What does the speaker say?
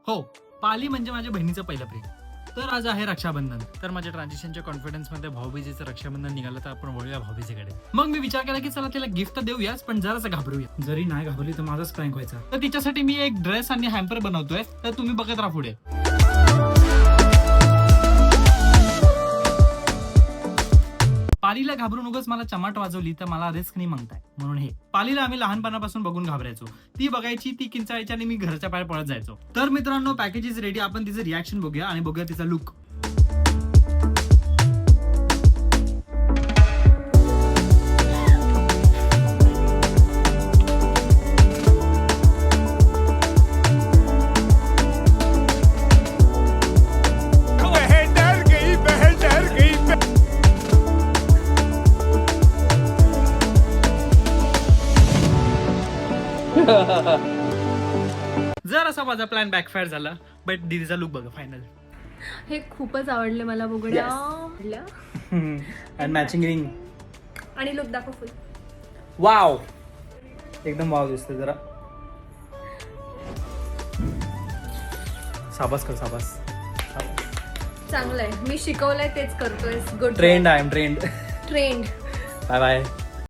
हो, पाली म्हणजे माझ्या बहिणीचं पहिलं प्रेम. तर आज आहे रक्षाबंधन. तर माझ्या ट्रान्झिशनच्या कॉन्फिडन्स मध्ये भाऊबीजेचं रक्षाबंधन निघालं तर आपण वळूया भाऊबीजेकडे. मग मी विचार केला की चला तिला गिफ्ट देऊयाच, पण जरासं घाबरूया. जरी नाही घाबरली तर माझाच प्रँक व्हायचा. तर तिच्यासाठी मी एक ड्रेस आणि हॅम्पर बनवतोय, तर तुम्ही बघत राहा पुढे. पालीला घाबरून उगाच मला चमाट वाजवली तर मला रिस्क नाही मागताय, म्हणून हे. पालीला आम्ही लहानपणापासून बघून घाबरायचो. ती बघायची, ती किंचाळायची आणि मी घरच्या बाहेर पळत जायचो. तर मित्रांनो, पॅकेज इज रेडी. आपण तिचं रिॲक्शन बघूया आणि बघूया तिचा लुक. जर असा माझा प्लॅन बॅकफायर झाला, बट दीदीचा लुक बघा फायनल. हे खूपच आवडले मला बुगड्या. आणि मॅचिंग रिंग. आणि लुक दाखव फुल. वाव, एकदम वाव दिसतोय. जरा साबास कर, साबास. चांगलंय, मी शिकवलंय तेच करतोय. Good. Trained, I am trained. Trained. Bye bye.